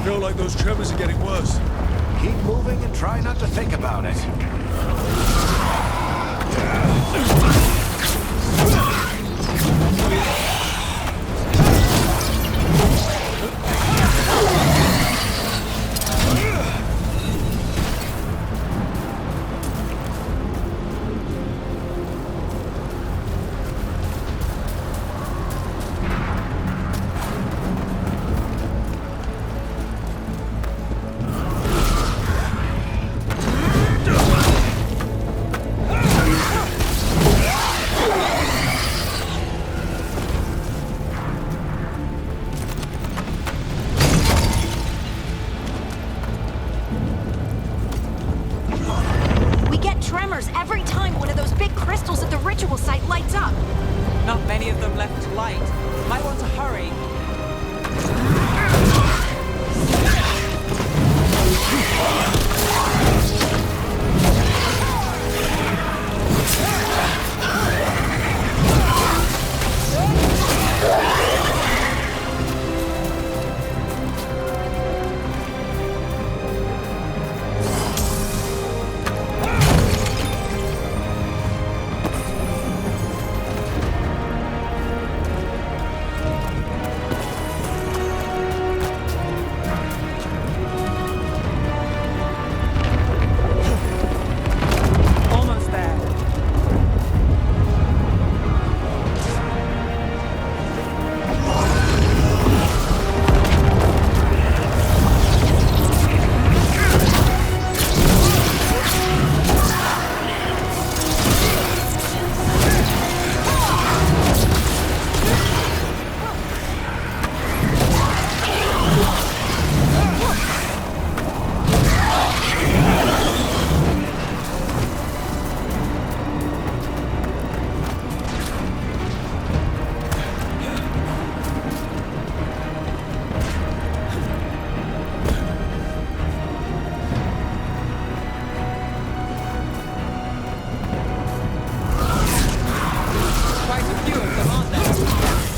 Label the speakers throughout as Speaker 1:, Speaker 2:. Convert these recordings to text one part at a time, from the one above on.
Speaker 1: feel like those tremors are getting worse.
Speaker 2: Keep moving and try not to think about it.
Speaker 3: Every time one of those big crystals at the ritual site lights up.
Speaker 4: Not many of them left to light. Might want to hurry.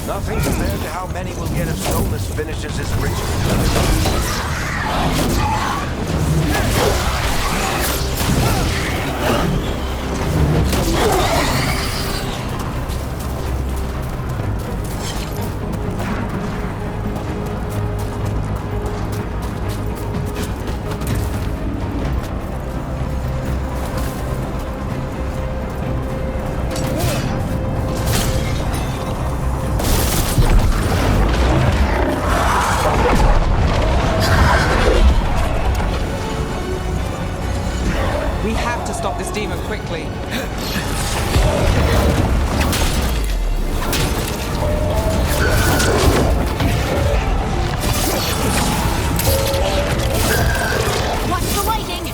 Speaker 4: Nothing compared to how many we'll get if Solas finishes his ritual. We have to stop this demon quickly.
Speaker 3: Watch the lightning!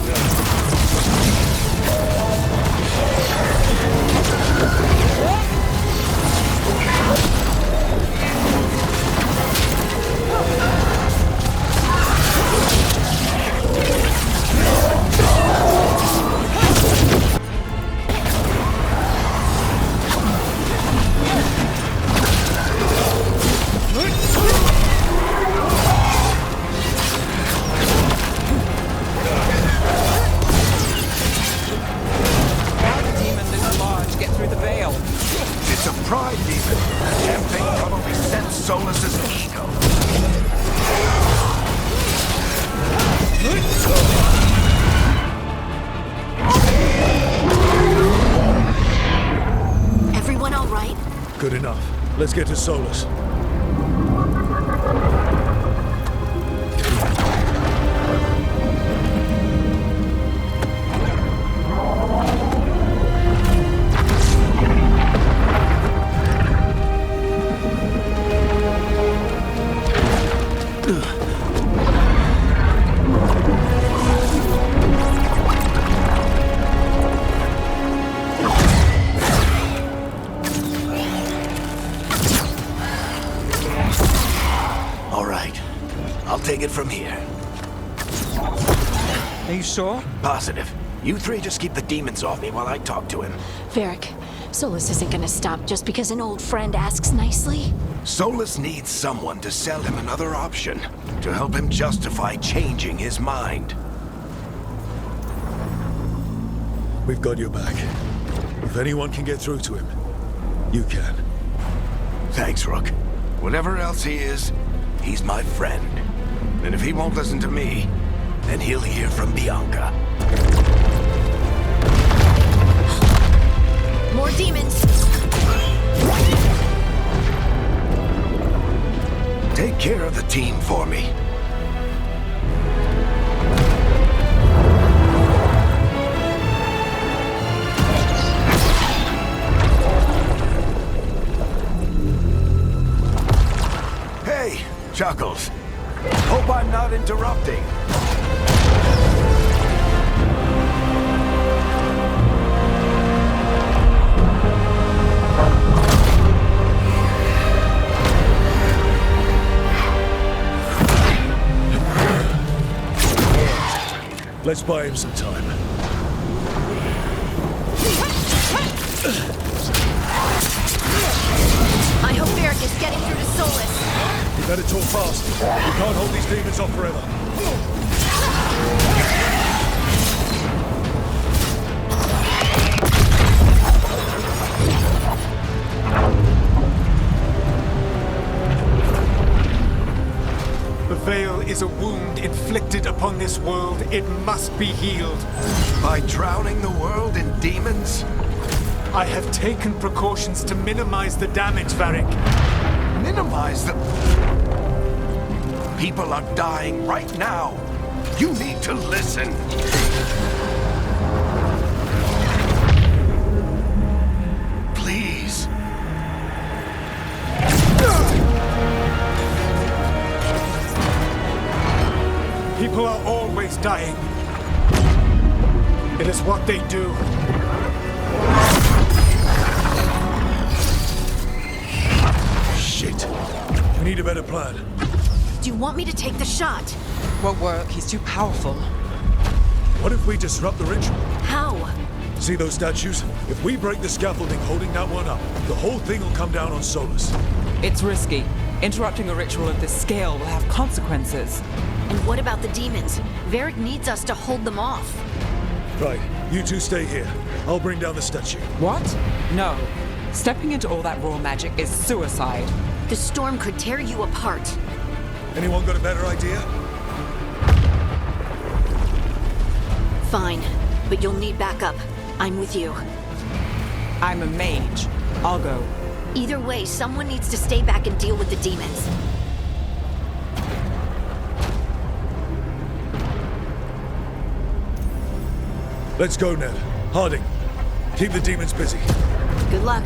Speaker 2: It's a pride demon. Champagne probably sent Solas' ego.
Speaker 3: Everyone all right?
Speaker 1: Good enough. Let's get to Solas.
Speaker 2: All right. I'll take it from here.
Speaker 4: Are you sure?
Speaker 2: Positive. You three just keep the demons off me while I talk to him.
Speaker 3: Varric, Solas isn't gonna stop just because an old friend asks nicely.
Speaker 2: Solas needs someone to sell him another option, to help him justify changing his mind.
Speaker 1: We've got your back. If anyone can get through to him, you can.
Speaker 2: Thanks, Rook. Whatever else he is, he's my friend. And if he won't listen to me, then he'll hear from Bianca.
Speaker 3: More demons!
Speaker 2: Take care of the team for me. Hey, Chuckles. Hope I'm not interrupting.
Speaker 1: Let's buy him some time.
Speaker 3: I hope Varric is getting through to Solas.
Speaker 1: You better talk fast. We can't hold these demons off forever.
Speaker 5: The Veil is a wound inflicted upon this world. It must be healed.
Speaker 2: By drowning the world in demons?
Speaker 5: I have taken precautions to minimize the damage, Varric.
Speaker 2: Minimize the... People are dying right now. You need to listen. Please.
Speaker 5: People are always dying. It is what they do.
Speaker 1: Shit. We need a better plan.
Speaker 3: Do you want me to take the shot?
Speaker 6: Won't work. He's too powerful.
Speaker 1: What if we disrupt the ritual?
Speaker 3: How?
Speaker 1: See those statues? If we break the scaffolding holding that one up, the whole thing will come down on Solas.
Speaker 6: It's risky. Interrupting a ritual of this scale will have consequences.
Speaker 3: And what about the demons? Varric needs us to hold them off.
Speaker 1: Right, you two stay here. I'll bring down the statue.
Speaker 6: What? No. Stepping into all that raw magic is suicide.
Speaker 3: The storm could tear you apart.
Speaker 1: Anyone got a better idea?
Speaker 3: Fine, but you'll need backup. I'm with you.
Speaker 6: I'm a mage. I'll go.
Speaker 3: Either way, someone needs to stay back and deal with the demons.
Speaker 1: Let's go, Ned. Harding, keep the demons busy.
Speaker 3: Good luck.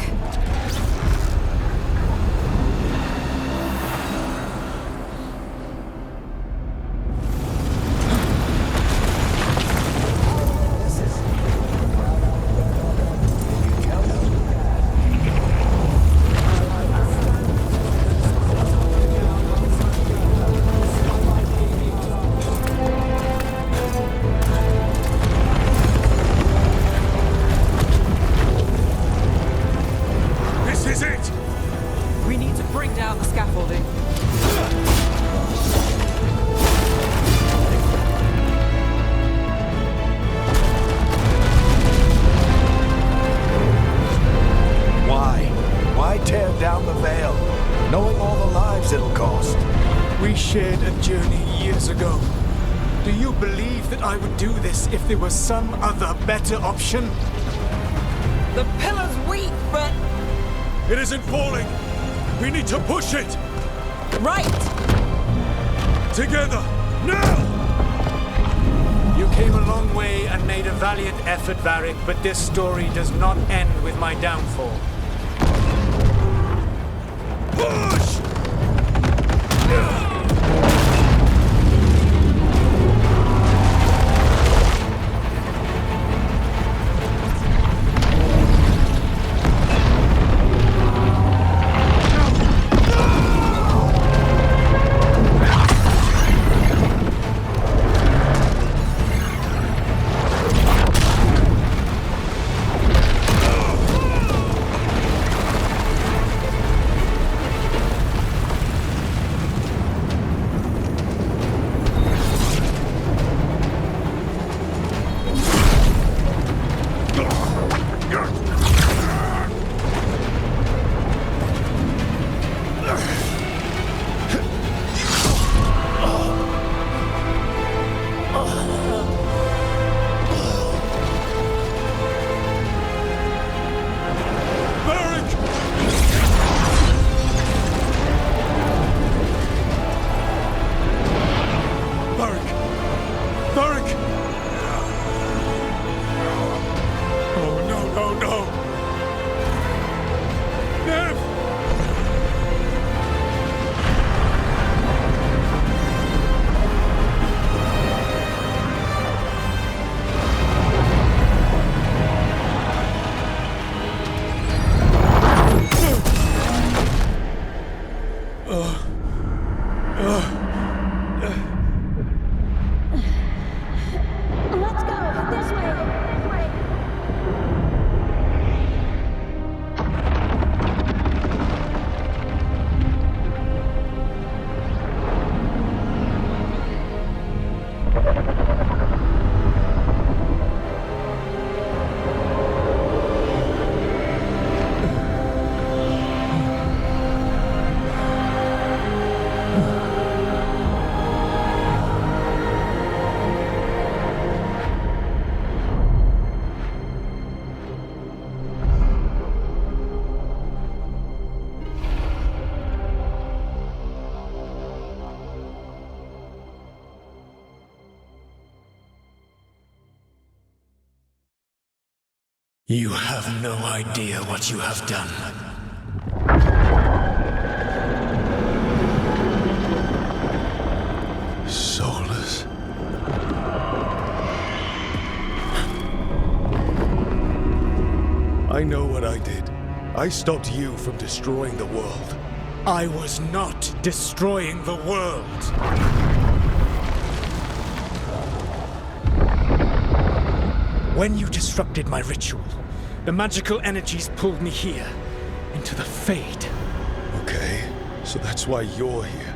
Speaker 5: If there was some other better option?
Speaker 6: The pillar's weak, but...
Speaker 1: It isn't falling! We need to push it!
Speaker 6: Right!
Speaker 1: Together! Now!
Speaker 5: You came a long way and made a valiant effort, Varric, but this story does not end with my downfall.
Speaker 1: Push!
Speaker 7: Let's go! This way! This way!
Speaker 5: You have no idea what you have done.
Speaker 1: Solas. I know what I did. I stopped you from destroying the world.
Speaker 5: I was not destroying the world. When you disrupted my ritual, the magical energies pulled me here, into the Fade.
Speaker 1: Okay, so that's why you're here.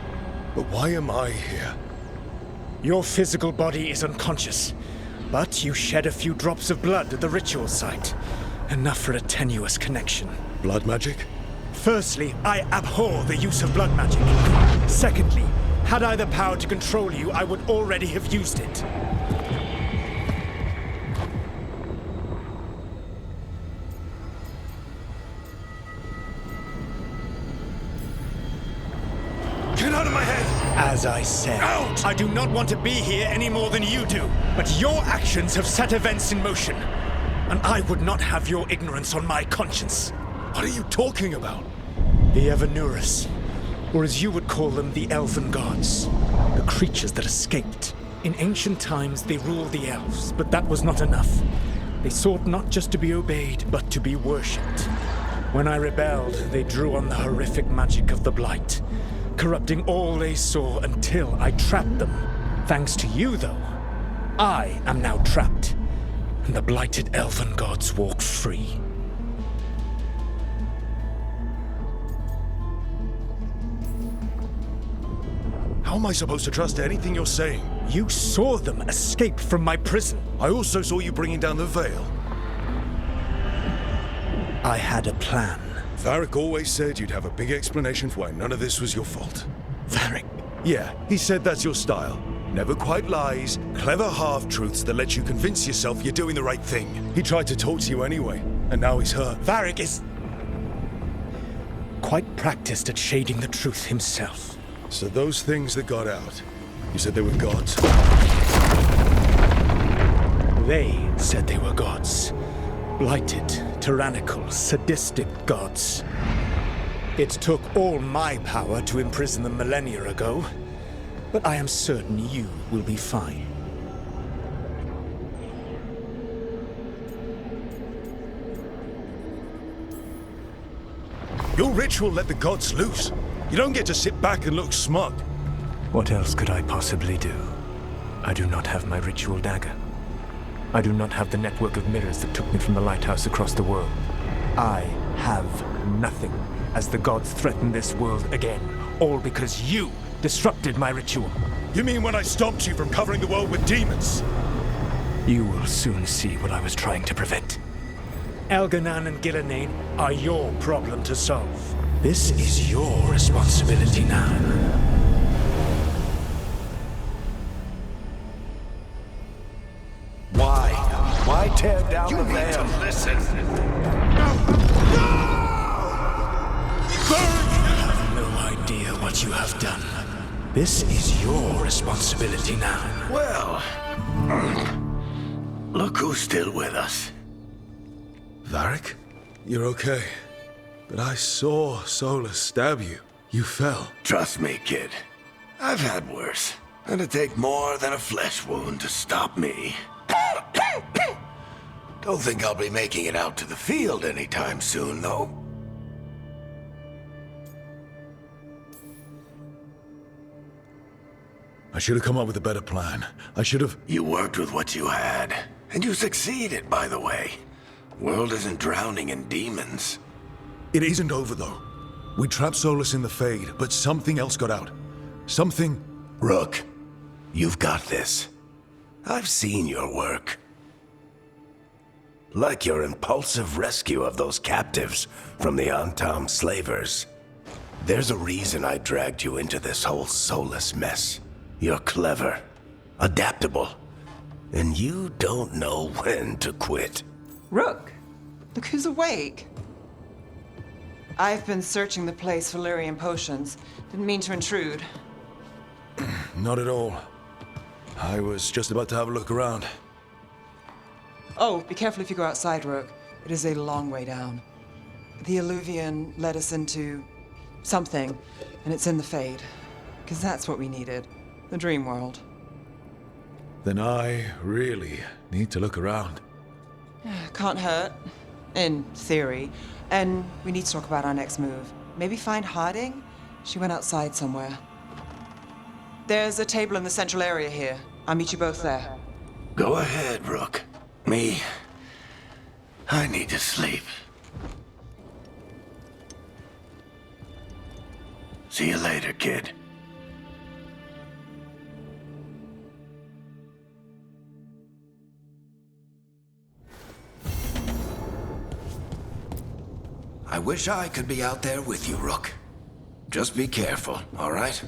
Speaker 1: But why am I here?
Speaker 5: Your physical body is unconscious, but you shed a few drops of blood at the ritual site. Enough for a tenuous connection.
Speaker 1: Blood magic?
Speaker 5: Firstly, I abhor the use of blood magic. Secondly, had I the power to control you, I would already have used it.
Speaker 1: Get out of my head!
Speaker 5: As I said,
Speaker 1: Out!
Speaker 5: I do not want to be here any more than you do. But your actions have set events in motion. And I would not have your ignorance on my conscience.
Speaker 1: What are you talking about?
Speaker 5: The Evanurus, or as you would call them, the Elven Gods. The creatures that escaped. In ancient times, they ruled the elves, but that was not enough. They sought not just to be obeyed, but to be worshipped. When I rebelled, they drew on the horrific magic of the Blight, corrupting all they saw until I trapped them. Thanks to you, though, I am now trapped, and the blighted Elven Gods walk free.
Speaker 1: How am I supposed to trust anything you're saying?
Speaker 5: You saw them escape from my prison.
Speaker 1: I also saw you bringing down the veil.
Speaker 5: I had a plan.
Speaker 1: Varric always said you'd have a big explanation for why none of this was your fault.
Speaker 5: Varric.
Speaker 1: Yeah, he said that's your style. Never quite lies, clever half-truths that let you convince yourself you're doing the right thing. He tried to talk to you anyway, and now he's hurt.
Speaker 5: Varric is quite practiced at shading the truth himself.
Speaker 1: So those things that got out, you said they were gods?
Speaker 5: They said they were gods. Blighted, tyrannical, sadistic gods. It took all my power to imprison them millennia ago, but I am certain you will be fine.
Speaker 1: Your ritual let the gods loose. You don't get to sit back and look smug.
Speaker 5: What else could I possibly do? I do not have my ritual dagger. I do not have the network of mirrors that took me from the lighthouse across the world. I have nothing, as the gods threaten this world again, all because you disrupted my ritual.
Speaker 1: You mean when I stopped you from covering the world with demons?
Speaker 5: You will soon see what I was trying to prevent. Elganan and Gillenane are your problem to solve. This is your responsibility now.
Speaker 4: Why tear down the veil?
Speaker 2: Listen.
Speaker 5: You have no idea what you have done. This is your responsibility now.
Speaker 2: Well, look who's still with us.
Speaker 1: Varric? You're okay. But I saw Solas stab you. You fell.
Speaker 2: Trust me, kid. I've had worse. It'd take more than a flesh wound to stop me. Don't think I'll be making it out to the field anytime soon, though.
Speaker 1: I should have come up with a better plan. I should have...
Speaker 2: You worked with what you had. And you succeeded, by the way. World isn't drowning in demons.
Speaker 1: It isn't over, though. We trapped Solas in the Fade, but something else got out. Something...
Speaker 2: Rook, you've got this. I've seen your work. Like your impulsive rescue of those captives from the Antam slavers. There's a reason I dragged you into this whole Solas mess. You're clever, adaptable, and you don't know when to quit.
Speaker 6: Rook, look who's awake. I've been searching the place for Lyrian potions. Didn't mean to intrude.
Speaker 1: Not at all. I was just about to have a look around.
Speaker 6: Oh, be careful if you go outside, Rook. It is a long way down. The Alluvian led us into something, and it's in the Fade. Because that's what we needed. The dream world.
Speaker 1: Then I really need to look around.
Speaker 6: Can't hurt. In theory. And we need to talk about our next move. Maybe find Harding? She went outside somewhere. There's a table in the central area here. I'll meet you both there.
Speaker 2: Go ahead, Rook. Me, I need to sleep. See you later, kid. I wish I could be out there with you, Rook. Just be careful, all right?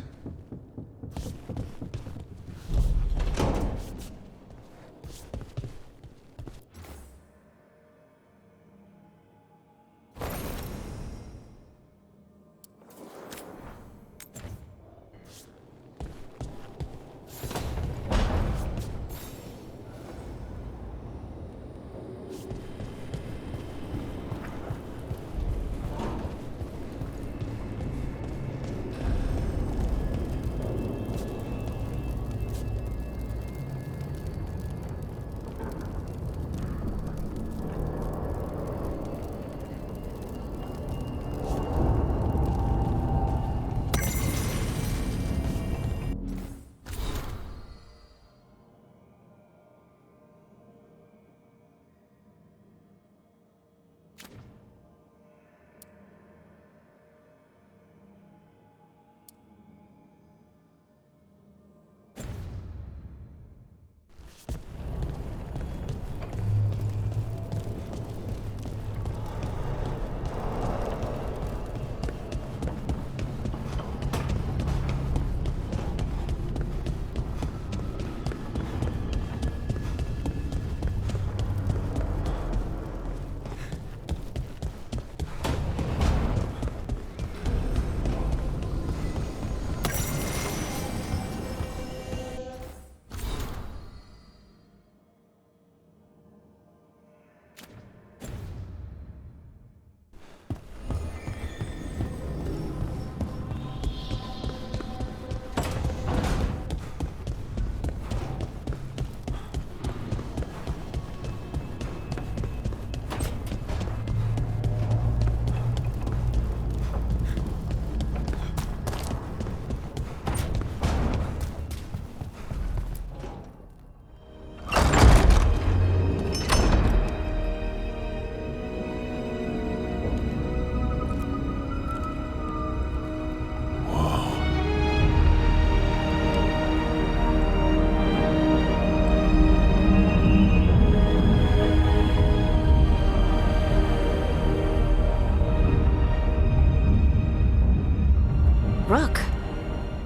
Speaker 3: Rook,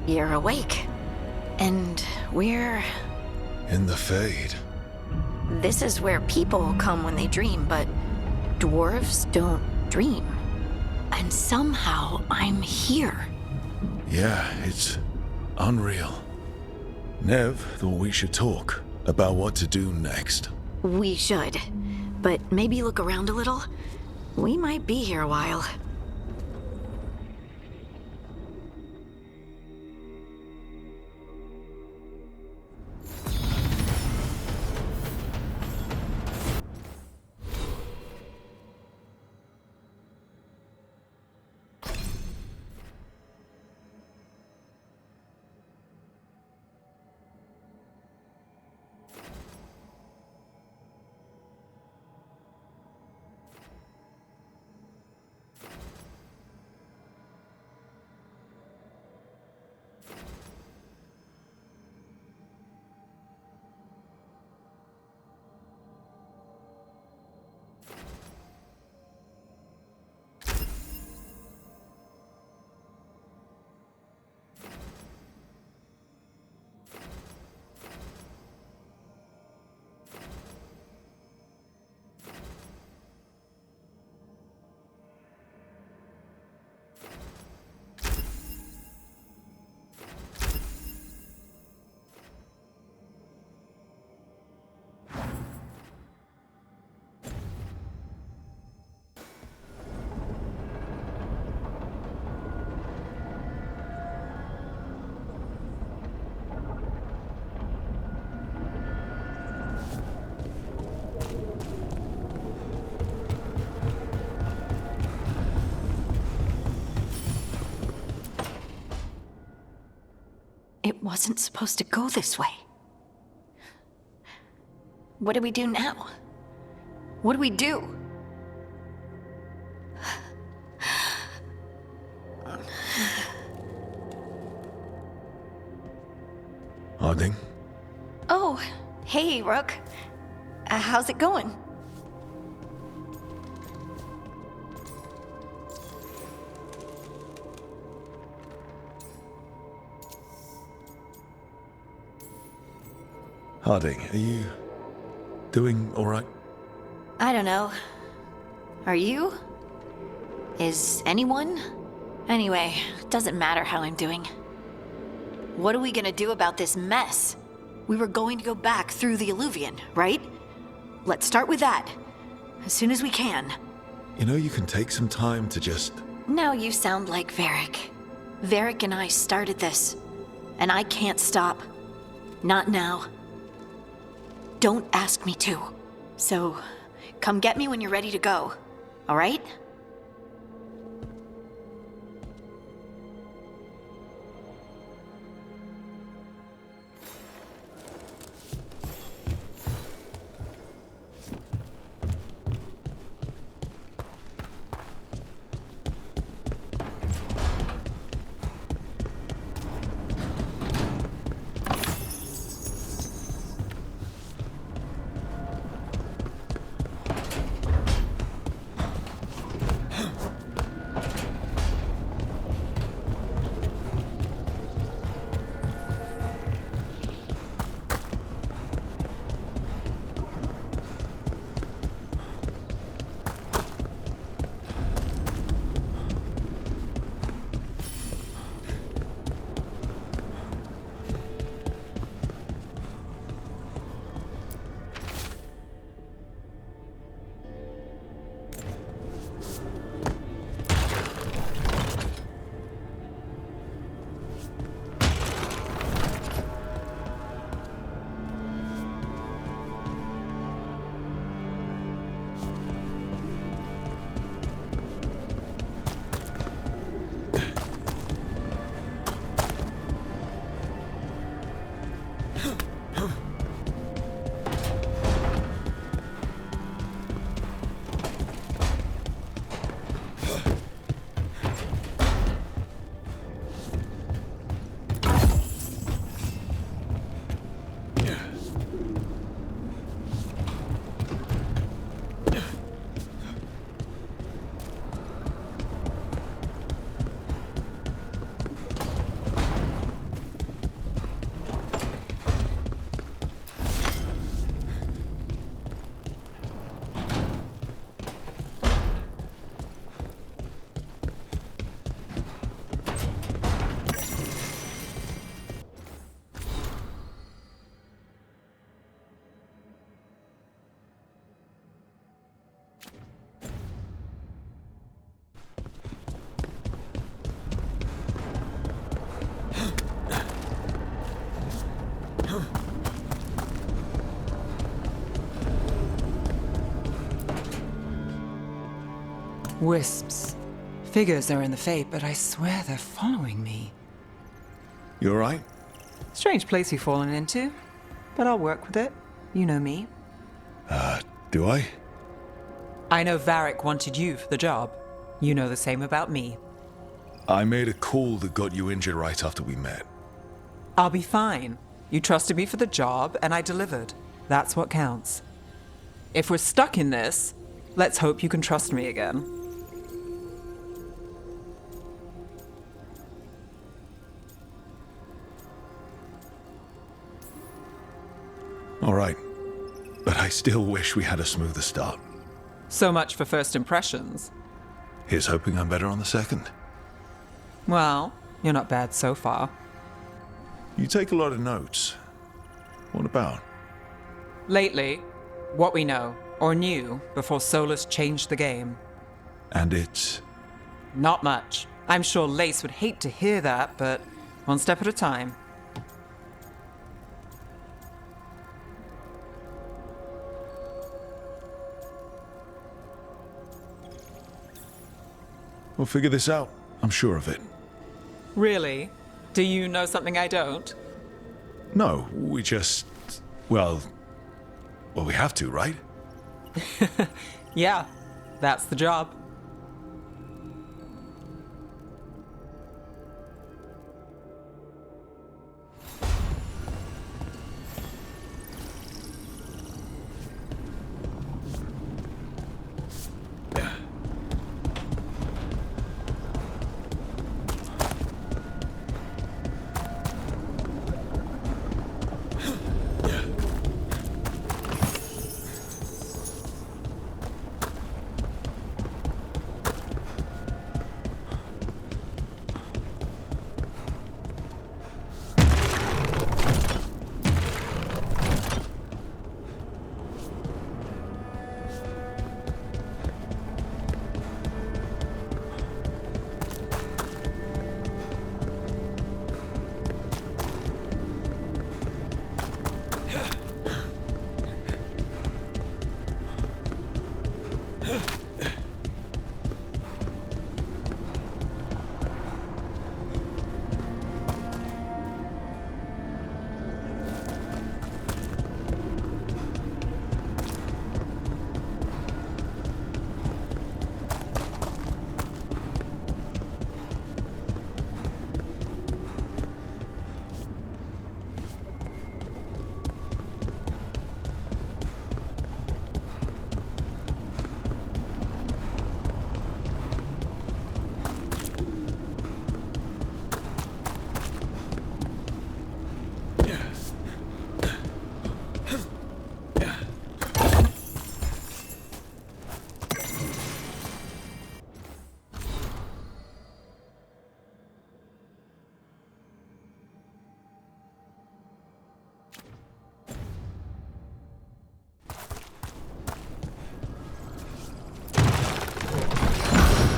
Speaker 3: you're awake. And we're...
Speaker 1: In the Fade.
Speaker 3: This is where people come when they dream, but dwarves don't dream. And somehow I'm here.
Speaker 1: Yeah, it's unreal. Nev thought we should talk about what to do next.
Speaker 3: We should. But maybe look around a little. We might be here a while. It wasn't supposed to go this way. What do we do now? What do we do?
Speaker 1: Harding?
Speaker 3: Oh, hey, Rook. How's it going?
Speaker 1: Harding, are you doing all right?
Speaker 3: I don't know. Are you? Is anyone? Anyway, doesn't matter how I'm doing. What are we gonna do about this mess? We were going to go back through the Alluvion, right? Let's start with that. As soon as we can.
Speaker 1: You know, you can take some time to just...
Speaker 3: Now you sound like Varric. Varric and I started this. And I can't stop. Not now. Don't ask me to. So, come get me when you're ready to go. All right?
Speaker 6: Wisps. Figures are in the Fate, but I swear they're following me.
Speaker 1: You all right?
Speaker 6: Strange place you've fallen into, but I'll work with it. You know me.
Speaker 1: Do I?
Speaker 6: I know Varric wanted you for the job. You know the same about me.
Speaker 1: I made a call that got you injured right after we met.
Speaker 6: I'll be fine. You trusted me for the job, and I delivered. That's what counts. If we're stuck in this, let's hope you can trust me again.
Speaker 1: All right. But I still wish we had a smoother start.
Speaker 6: So much for first impressions.
Speaker 1: Here's hoping I'm better on the second.
Speaker 6: Well, you're not bad so far.
Speaker 1: You take a lot of notes. What about?
Speaker 6: Lately, what we know, or knew, before Solas changed the game.
Speaker 1: And it's...
Speaker 6: Not much. I'm sure Lace would hate to hear that, but one step at a time.
Speaker 1: We'll figure this out. I'm sure of it.
Speaker 6: Really? Do you know something I don't?
Speaker 1: No, we just... Well, we have to, right?
Speaker 8: Yeah, that's the job.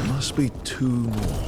Speaker 1: Must be 2 more.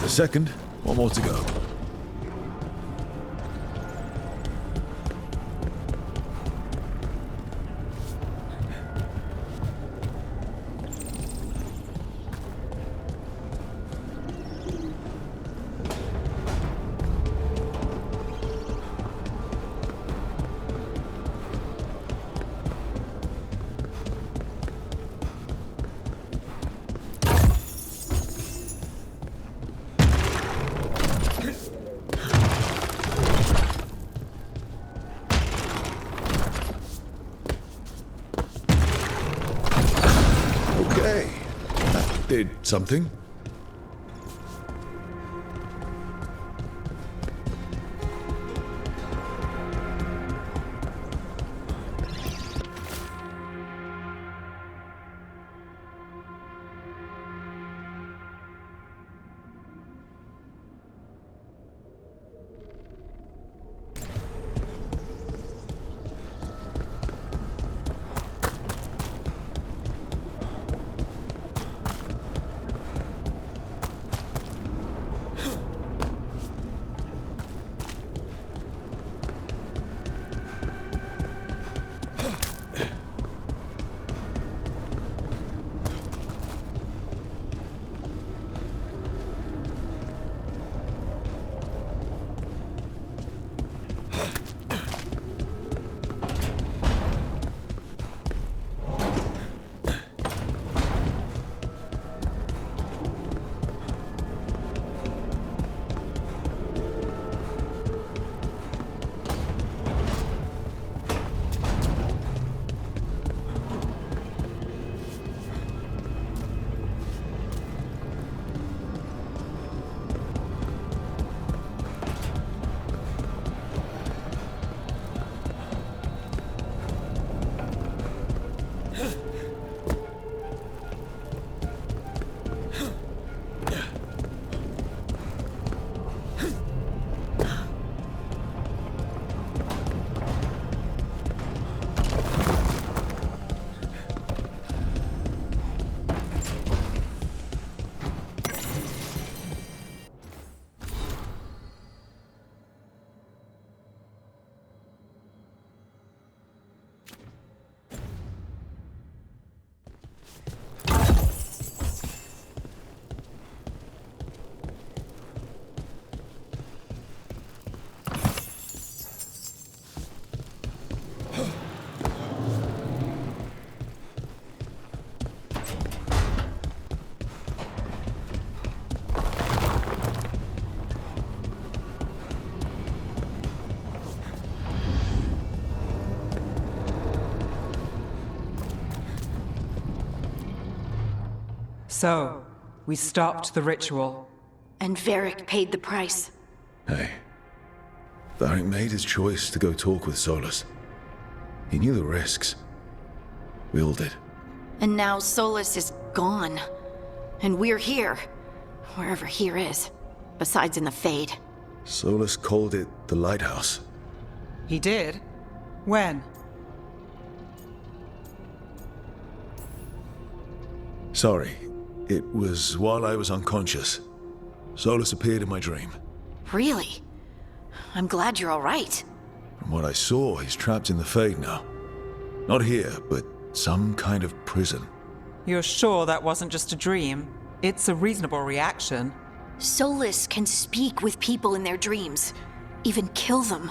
Speaker 1: Second, 1 more to go. Okay, that did something.
Speaker 6: So, we stopped the ritual.
Speaker 3: And Varric paid the price.
Speaker 1: Hey, Varric made his choice to go talk with Solas. He knew the risks. We all did.
Speaker 3: And now Solas is gone. And we're here. Wherever here is. Besides in the Fade.
Speaker 1: Solas called it the Lighthouse.
Speaker 6: He did? When?
Speaker 1: Sorry, it was while I was unconscious. Solas appeared in my dream.
Speaker 3: Really? I'm glad you're all right.
Speaker 1: From what I saw, he's trapped in the Fade now. Not here, but some kind of prison.
Speaker 6: You're sure that wasn't just a dream? It's a reasonable reaction.
Speaker 3: Solas can speak with people in their dreams. Even kill them.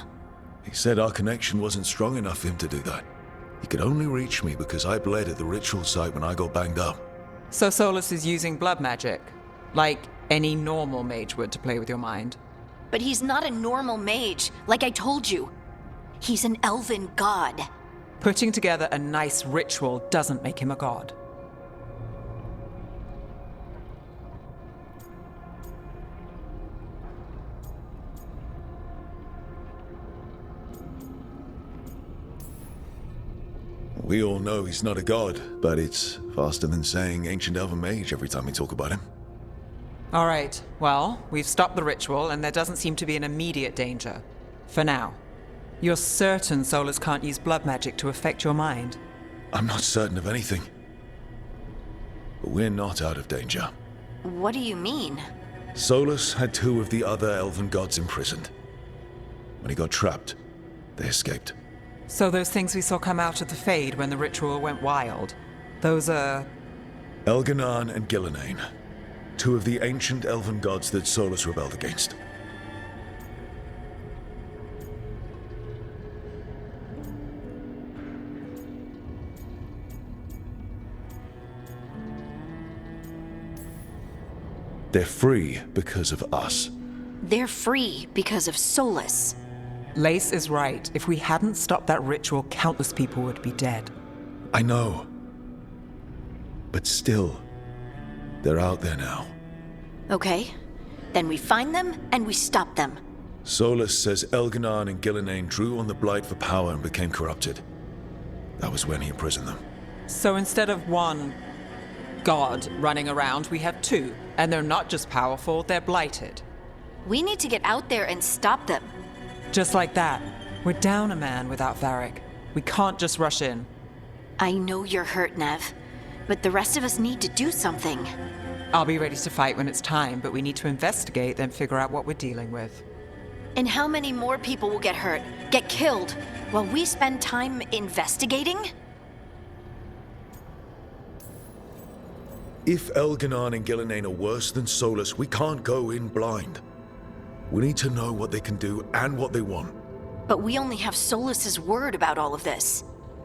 Speaker 1: He said our connection wasn't strong enough for him to do that. He could only reach me because I bled at the ritual site when I got banged up.
Speaker 6: So Solas is using blood magic, like any normal mage would to play with your mind.
Speaker 3: But he's not a normal mage, like I told you. He's an elven god.
Speaker 6: Putting together a nice ritual doesn't make him a god.
Speaker 1: We all know he's not a god, but it's faster than saying ancient elven mage every time we talk about him.
Speaker 6: All right, well, we've stopped the ritual and there doesn't seem to be an immediate danger. For now. You're certain Solas can't use blood magic to affect your mind?
Speaker 1: I'm not certain of anything. But we're not out of danger.
Speaker 3: What do you mean?
Speaker 1: Solas had 2 of the other elven gods imprisoned. When he got trapped, they escaped.
Speaker 6: So those things we saw come out of the Fade when the ritual went wild, those are...
Speaker 1: Elganan and Gillenane, 2 of the ancient elven gods that Solas rebelled against. They're free because of us.
Speaker 3: They're free because of Solas.
Speaker 6: Lace is right. If we hadn't stopped that ritual, countless people would be dead.
Speaker 1: I know. But still, they're out there now.
Speaker 3: Okay. Then we find them and we stop them.
Speaker 1: Solas says Elganan and Gillenane drew on the Blight for power and became corrupted. That was when he imprisoned them.
Speaker 6: So instead of one god running around, we have 2. And they're not just powerful, they're blighted.
Speaker 3: We need to get out there and stop them.
Speaker 6: Just like that. We're down a man without Varric. We can't just rush in.
Speaker 3: I know you're hurt, Nev. But the rest of us need to do something.
Speaker 6: I'll be ready to fight when it's time, but we need to investigate, then figure out what we're dealing with.
Speaker 3: And how many more people will get hurt, get killed, while we spend time investigating?
Speaker 1: If Elganan and Gillenane are worse than Solas, we can't go in blind. We need to know what they can do and what they want.
Speaker 3: But we only have Solas's word about all of this.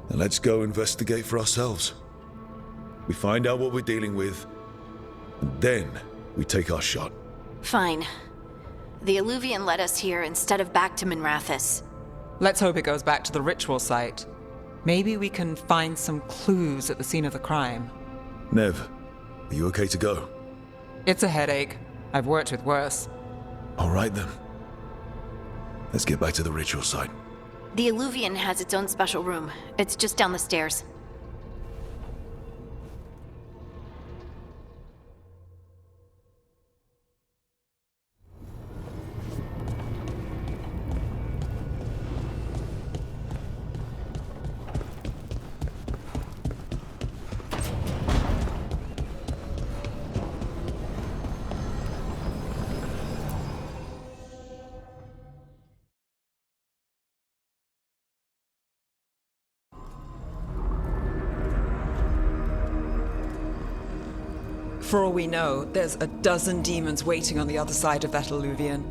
Speaker 1: Then let's go investigate for ourselves. We find out what we're dealing with, and then we take our shot.
Speaker 3: Fine. The Illuvian led us here instead of back to Minrathous.
Speaker 6: Let's hope it goes back to the ritual site. Maybe we can find some clues at the scene of the crime.
Speaker 1: Nev, are you okay to go?
Speaker 6: It's a headache. I've worked with worse.
Speaker 1: All right then. Let's get back to the ritual site.
Speaker 3: The Illuvian has its own special room. It's just down the stairs.
Speaker 6: For all we know, there's a dozen demons waiting on the other side of that Illuvian.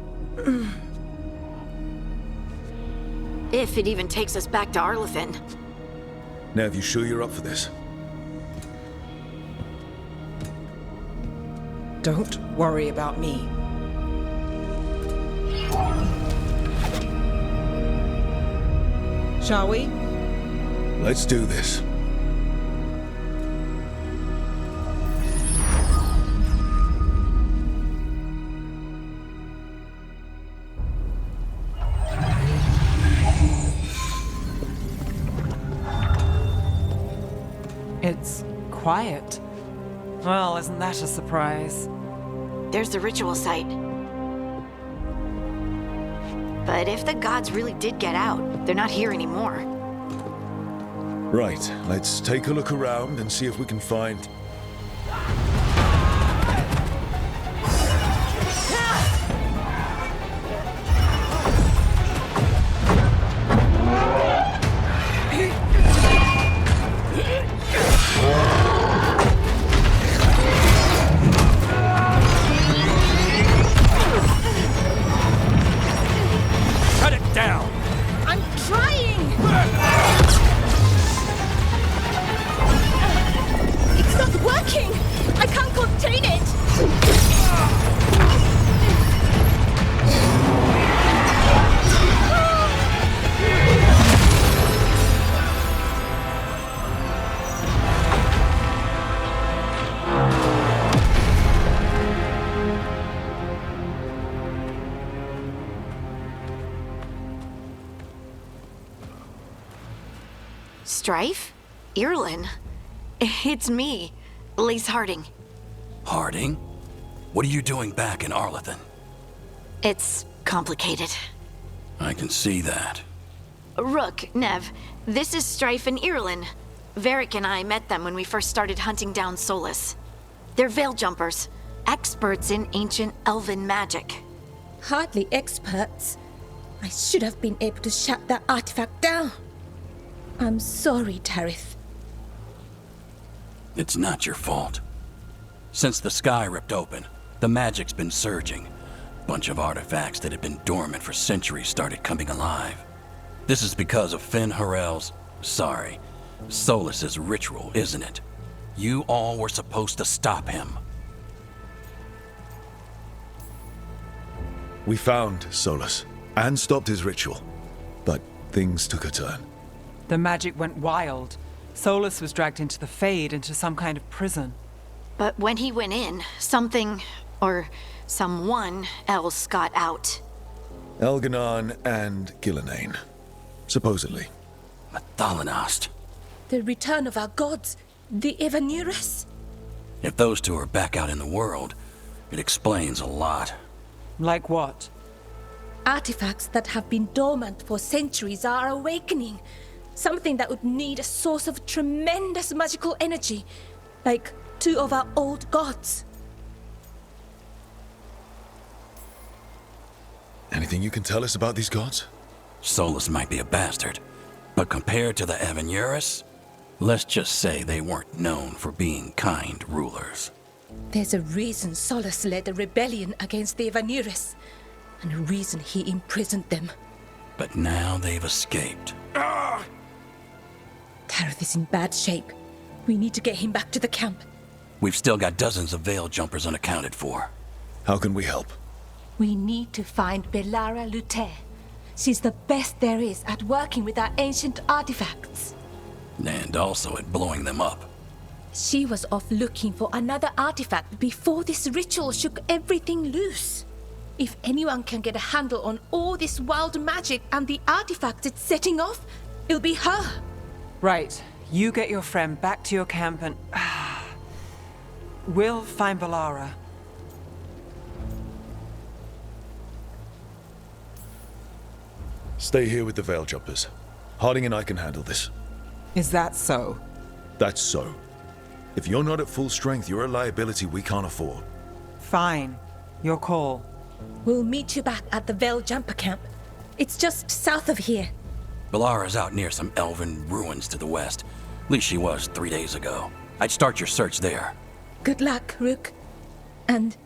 Speaker 3: If it even takes us back to Arlithin.
Speaker 1: Nev, you sure you're up for this?
Speaker 6: Don't worry about me. Shall we?
Speaker 1: Let's do this.
Speaker 6: It's quiet. Well, isn't that a surprise?
Speaker 3: There's the ritual site. But if the gods really did get out, they're not here anymore.
Speaker 1: Right, let's take a look around and see if we can find...
Speaker 4: Cut it down!
Speaker 7: I'm trying! It's not working! I can't contain it!
Speaker 3: Strife? Irlin? It's me, Lace Harding.
Speaker 8: Harding? What are you doing back in Arlethan?
Speaker 3: It's complicated.
Speaker 8: I can see that.
Speaker 3: Rook, Nev, this is Strife and Irlin. Varric and I met them when we first started hunting down Solas. They're veil jumpers, experts in ancient elven magic.
Speaker 7: Hardly experts. I should have been able to shut that artifact down. I'm sorry, Tarith.
Speaker 8: It's not your fault. Since the sky ripped open, the magic's been surging. Bunch of artifacts that had been dormant for centuries started coming alive. This is because of Finn Harel's... Solas's ritual, isn't it? You all were supposed to stop him.
Speaker 1: We found Solas and stopped his ritual, but things took a turn.
Speaker 6: The magic went wild. Solas was dragged into the Fade, into some kind of prison.
Speaker 3: But when he went in, something, or someone else got out.
Speaker 1: Elganon and Gillenane, supposedly.
Speaker 8: Mathalanost.
Speaker 7: The return of our gods, the Evanurus.
Speaker 8: If those two are back out in the world, it explains a lot.
Speaker 6: Like what?
Speaker 7: Artifacts that have been dormant for centuries are awakening. Something that would need a source of tremendous magical energy, like two of our old gods.
Speaker 1: Anything you can tell us about these gods?
Speaker 8: Solas might be a bastard, but compared to the Evanurus, let's just say they weren't known for being kind rulers.
Speaker 7: There's a reason Solas led a rebellion against the Evanurus, and a reason he imprisoned them.
Speaker 8: But now they've escaped.
Speaker 7: Tarith is in bad shape. We need to get him back to the camp.
Speaker 8: We've still got dozens of veil jumpers unaccounted for.
Speaker 1: How can we help?
Speaker 7: We need to find Belara Luthe. She's the best there is at working with our ancient artifacts.
Speaker 8: And also at blowing them up.
Speaker 7: She was off looking for another artifact before this ritual shook everything loose. If anyone can get a handle on all this wild magic and the artifacts it's setting off, it'll be her.
Speaker 6: Right. You get your friend back to your camp and... we'll find Belara.
Speaker 1: Stay here with the Veil Jumpers. Harding and I can handle this.
Speaker 6: Is that so?
Speaker 1: That's so. If you're not at full strength, you're a liability we can't afford.
Speaker 6: Fine. Your call.
Speaker 7: We'll meet you back at the Veil Jumper camp. It's just south of here.
Speaker 8: Belara's out near some elven ruins to the west. At least she was 3 days ago. I'd start your search there.
Speaker 7: Good luck, Rook. And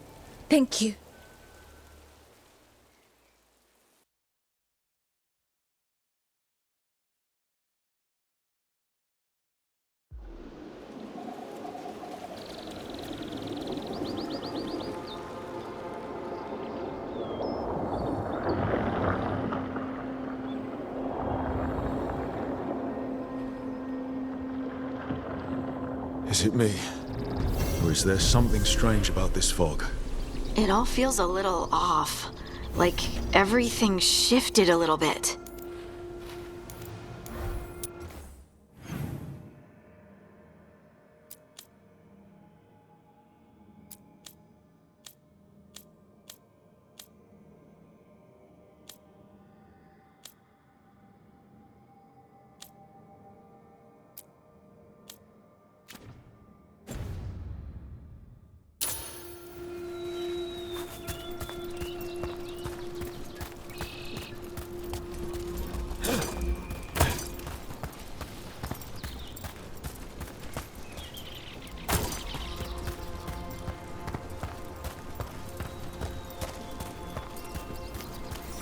Speaker 7: thank you.
Speaker 1: Is it me? Or is there something strange about this fog?
Speaker 3: It all feels a little off. Like everything shifted a little bit.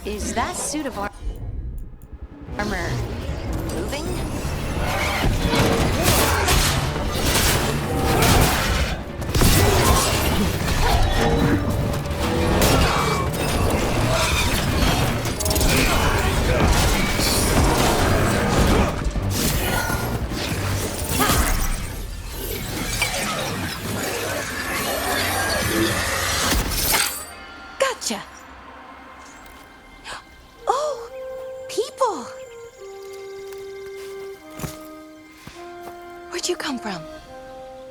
Speaker 3: Is that suit of armor moving?
Speaker 7: Gotcha. Oh, people. Where'd you come from?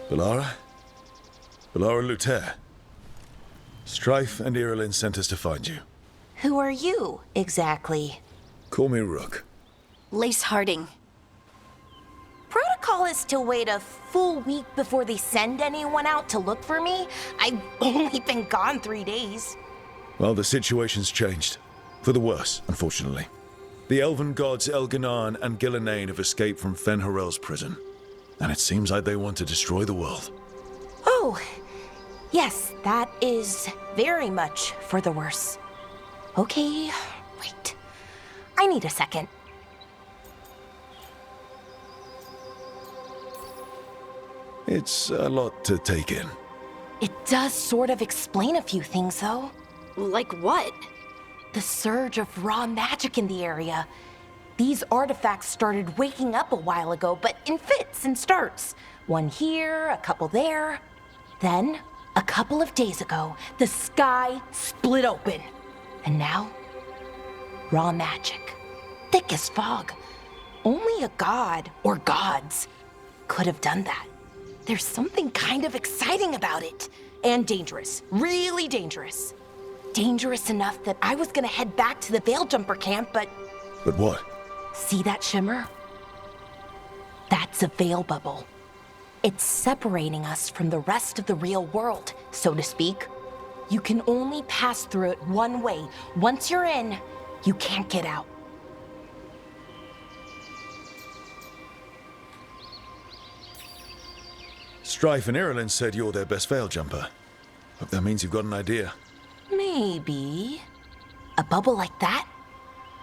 Speaker 1: Bellara? Bellara Luther. Strife and Irulan sent us to find you.
Speaker 9: Who are you, exactly?
Speaker 1: Call me Rook.
Speaker 3: Lace Harding.
Speaker 9: Protocol is to wait a full week before they send anyone out to look for me? I've only been gone 3 days.
Speaker 1: Well, the situation's changed. For the worse, unfortunately. The elven gods Elganan and Gillenane have escaped from Fen'Harel's prison. And it seems like they want to destroy the world.
Speaker 9: Oh, yes, that is very much for the worse. Okay, wait. I need a second.
Speaker 1: It's a lot to take in.
Speaker 9: It does sort of explain a few things, though.
Speaker 3: Like what?
Speaker 9: The surge of raw magic in the area. These artifacts started waking up a while ago, but in fits and starts. One here, a couple there. Then, a couple of days ago, the sky split open. And now, raw magic. Thick as fog. Only a god, or gods, could have done that. There's something kind of exciting about it. And dangerous. Really dangerous. Dangerous enough that I was gonna head back to the Veil Jumper camp, but...
Speaker 1: But what?
Speaker 9: See that shimmer? That's a veil bubble. It's separating us from the rest of the real world, so to speak. You can only pass through it one way. Once you're in, you can't get out.
Speaker 1: Strife and Irulan said you're their best Veil Jumper. Hope that means you've got an idea.
Speaker 9: Maybe. A bubble like that?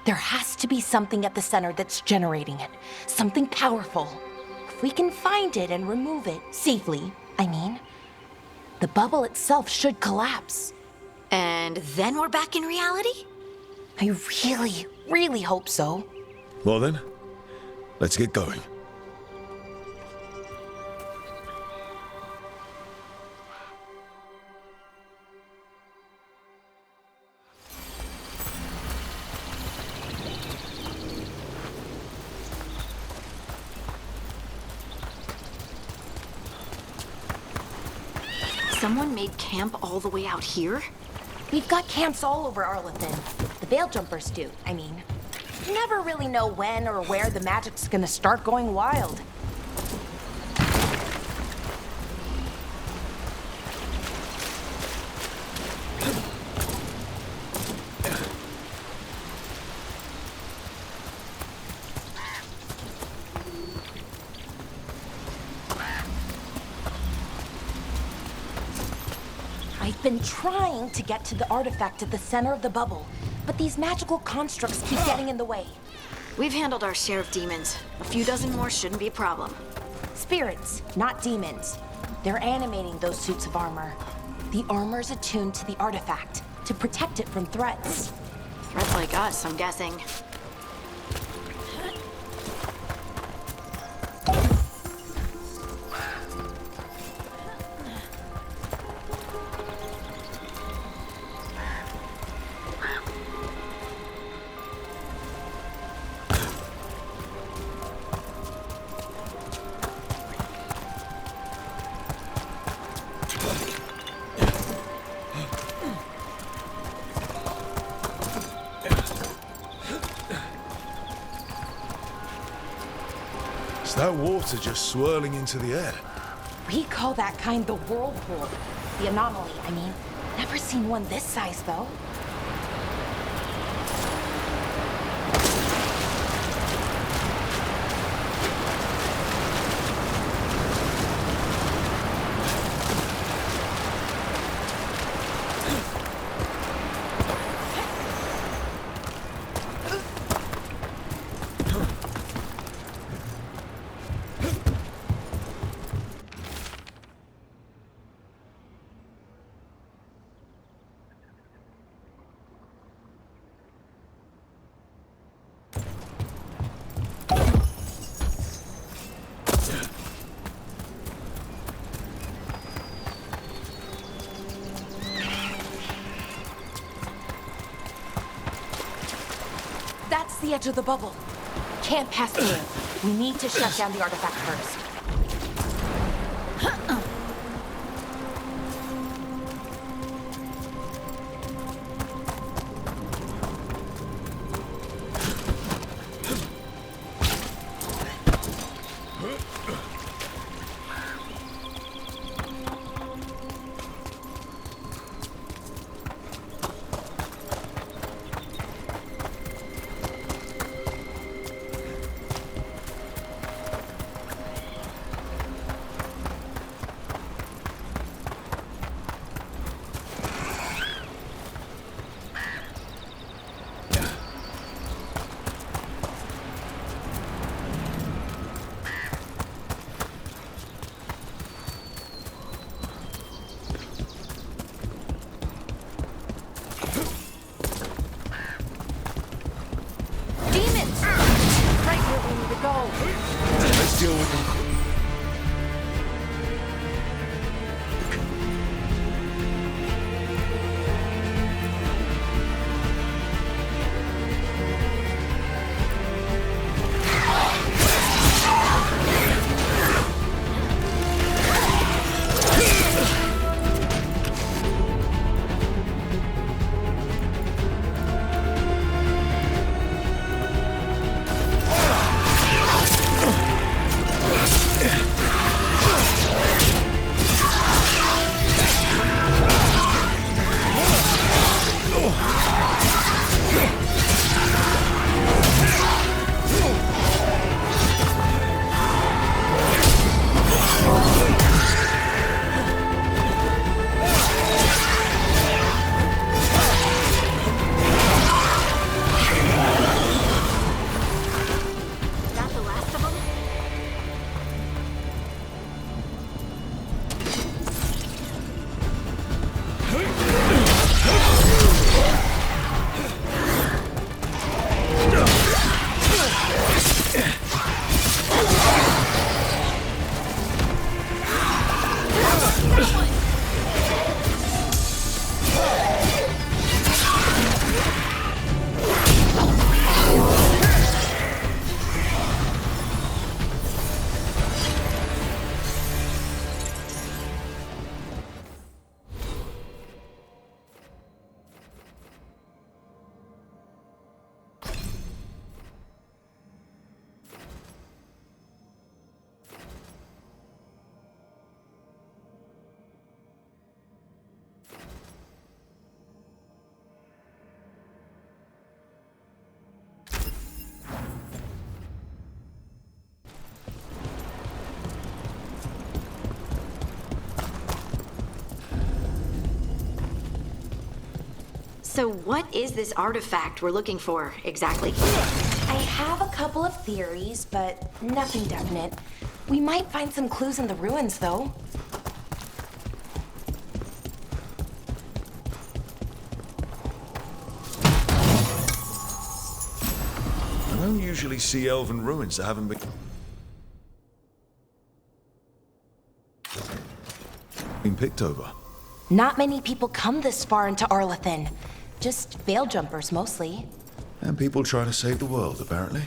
Speaker 9: There has to be something at the center that's generating it. Something powerful. If we can find it and remove it, safely, I mean, the bubble itself should collapse.
Speaker 3: And then we're back in reality?
Speaker 9: I really, really hope so.
Speaker 1: Well then, let's get going.
Speaker 3: Someone made camp all the way out here?
Speaker 9: We've got camps all over Arlethan. The Veil Jumpers do, I mean. You never really know when or where the magic's gonna start going wild. I've been trying to get to the artifact at the center of the bubble, but these magical constructs keep getting in the way.
Speaker 3: We've handled our share of demons. A few dozen more shouldn't be a problem.
Speaker 9: Spirits, not demons. They're animating those suits of armor. The armor's attuned to the artifact to protect it from threats.
Speaker 3: Threats like us, I'm guessing.
Speaker 1: Is that water just swirling into the air?
Speaker 9: We call that kind the whirlpool. The anomaly, I mean. Never seen one this size, though. the edge of the bubble. Can't pass through. We need to shut down the artifact first.
Speaker 1: Let's deal with them.
Speaker 3: So what is this artifact we're looking for, exactly?
Speaker 9: I have a couple of theories, but nothing definite. We might find some clues in the ruins, though.
Speaker 1: I don't usually see elven ruins that haven't been picked over.
Speaker 9: Not many people come this far into Arlathan. Just veil jumpers, mostly.
Speaker 1: And people trying to save the world, apparently.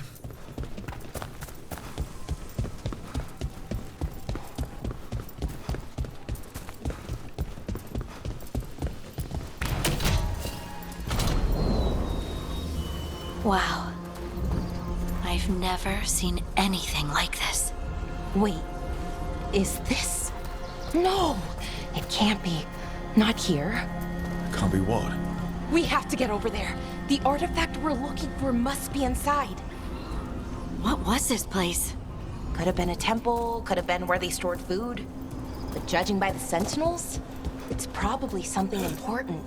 Speaker 3: Wow. I've never seen anything like this.
Speaker 9: Wait, is this? No, it can't be. Not here.
Speaker 1: Can't be what?
Speaker 9: We have to get over there. The artifact we're looking for must be inside.
Speaker 3: What was this place?
Speaker 9: Could have been a temple, could have been where they stored food. But judging by the sentinels, it's probably something important.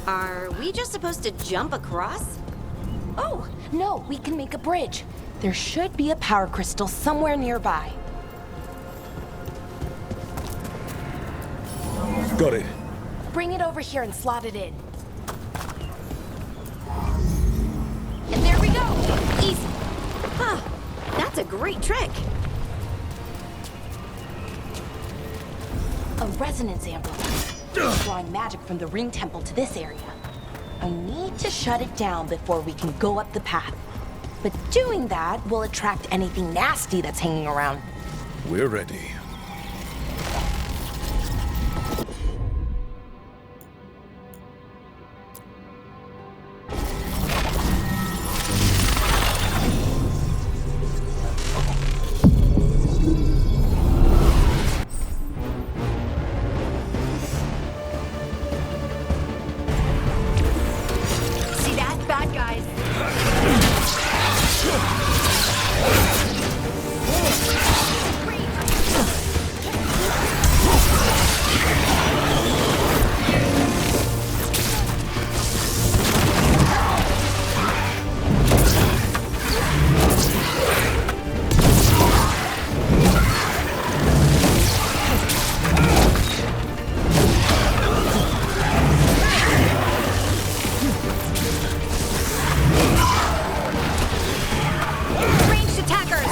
Speaker 3: Are we just supposed to jump across?
Speaker 9: Oh, no, we can make a bridge. There should be a power crystal somewhere nearby.
Speaker 1: Got it.
Speaker 9: Bring it over here and slot it in. And there we go! Easy!
Speaker 3: Huh. That's a great trick.
Speaker 9: A resonance amplifier. Drawing magic from the ring temple to this area. I need to shut it down before we can go up the path. But doing that will attract anything nasty that's hanging around.
Speaker 1: We're ready.
Speaker 3: See that? Bad guys. Ranged attackers.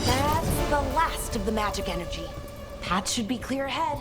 Speaker 9: That's the last of the magic energy. Path should be clear ahead.